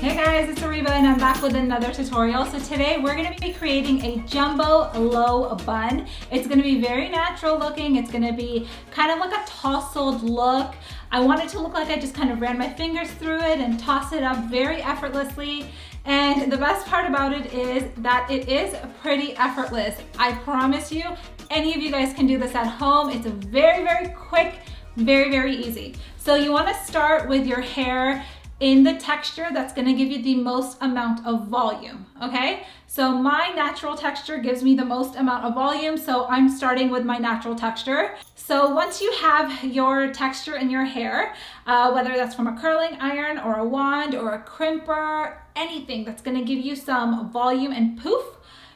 Hey guys, it's ARIBA and I'm back with another tutorial. So today we're going to be creating a jumbo low bun. It's going to be very natural looking. It's going to be kind of like a tousled look. I want it to look like I just kind of ran my fingers through it and tossed it up very effortlessly. And the best part about it is that it is pretty effortless. I promise you, any of you guys can do this at home. It's very, very quick, very, very easy. So you want to start with your hair in the texture that's gonna give you the most amount of volume, okay? So my natural texture gives me the most amount of volume, so I'm starting with my natural texture. So once you have your texture in your hair, whether that's from a curling iron or a wand or a crimper, anything that's gonna give you some volume and poof,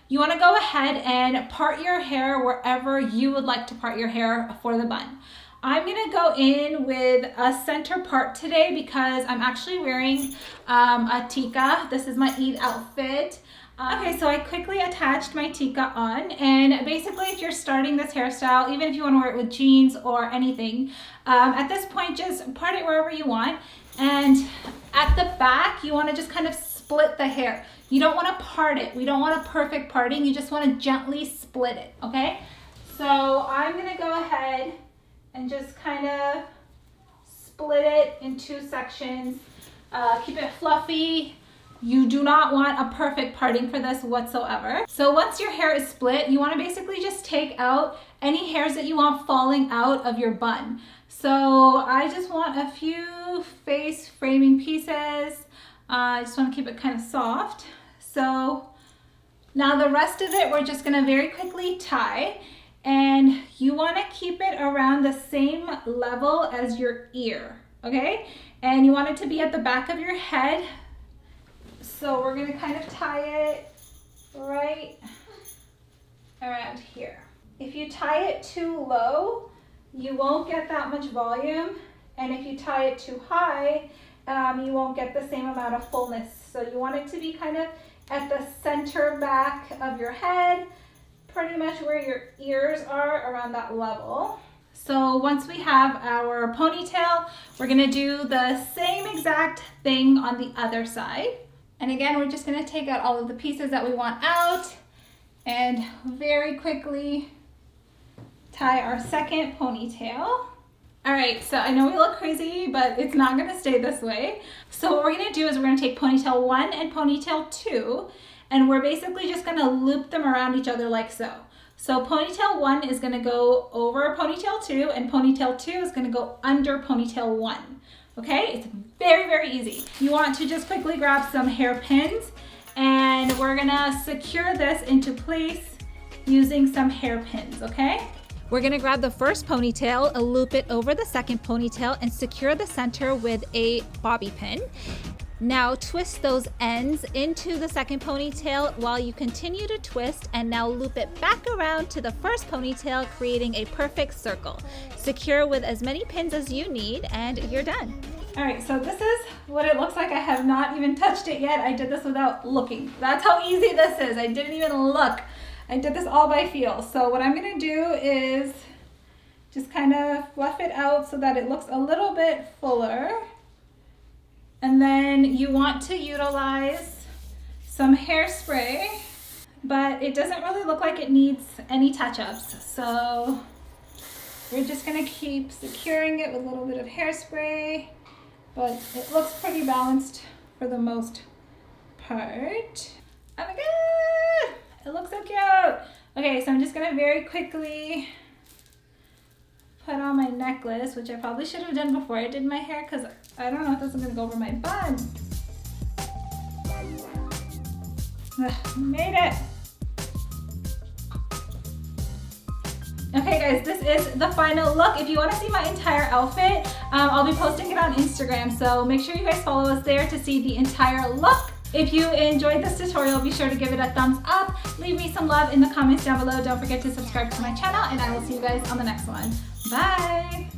you wanna go ahead and part your hair wherever you would like to part your hair for the bun. I'm gonna go in with a center part today because I'm actually wearing a tikka. This is my Eid outfit. Okay, so I quickly attached my tikka on, and basically if you're starting this hairstyle, even if you wanna wear it with jeans or anything, at this point just part it wherever you want. And at the back, you wanna just kind of split the hair. You don't wanna part it. We don't want a perfect parting. You just wanna gently split it, okay? So I'm gonna go ahead and just kind of split it in two sections. Keep it fluffy. You do not want a perfect parting for this whatsoever. So once your hair is split, you want to basically just take out any hairs that you want falling out of your bun. So I just want a few face framing pieces. I just want to keep it kind of soft. So now the rest of it, we're just going to very quickly tie. And you want to keep it around the same level as your ear, okay? And you want it to be at the back of your head. So we're going to kind of tie it right around here. If you tie it too low, you won't get that much volume. And if you tie it too high, you won't get the same amount of fullness. So you want it to be kind of at the center back of your head, pretty much where your ears are, around that level. So once we have our ponytail, we're gonna do the same exact thing on the other side. And again, we're just gonna take out all of the pieces that we want out and very quickly tie our second ponytail. All right, so I know we look crazy, but it's not gonna stay this way. So what we're gonna do is we're gonna take ponytail 1 and ponytail 2, and we're basically just gonna loop them around each other like so. So ponytail 1 is gonna go over ponytail 2, and ponytail 2 is gonna go under ponytail 1. Okay, it's very, very easy. You want to just quickly grab some hairpins, and we're gonna secure this into place using some hairpins, okay? We're gonna grab the first ponytail, loop it over the second ponytail, and secure the center with a bobby pin. Now twist those ends into the second ponytail while you continue to twist, and now loop it back around to the first ponytail, creating a perfect circle. Secure with as many pins as you need, and you're done. All right, so this is what it looks like. I have not even touched it yet. I did this without looking. That's how easy this is. I didn't even look. I did this all by feel. So what I'm gonna do is just kind of fluff it out so that it looks a little bit fuller. And then you want to utilize some hairspray, but it doesn't really look like it needs any touch-ups. So we're just gonna keep securing it with a little bit of hairspray, but it looks pretty balanced for the most part. Oh my God, it looks so cute. Okay, so I'm just gonna very quickly put on my necklace, which I probably should have done before I did my hair because I don't know if this is gonna go over my bun. Made it. Okay guys, this is the final look. If you wanna see my entire outfit, I'll be posting it on Instagram, so make sure you guys follow us there to see the entire look. If you enjoyed this tutorial, be sure to give it a thumbs up. Leave me some love in the comments down below. Don't forget to subscribe to my channel, and I will see you guys on the next one. Bye!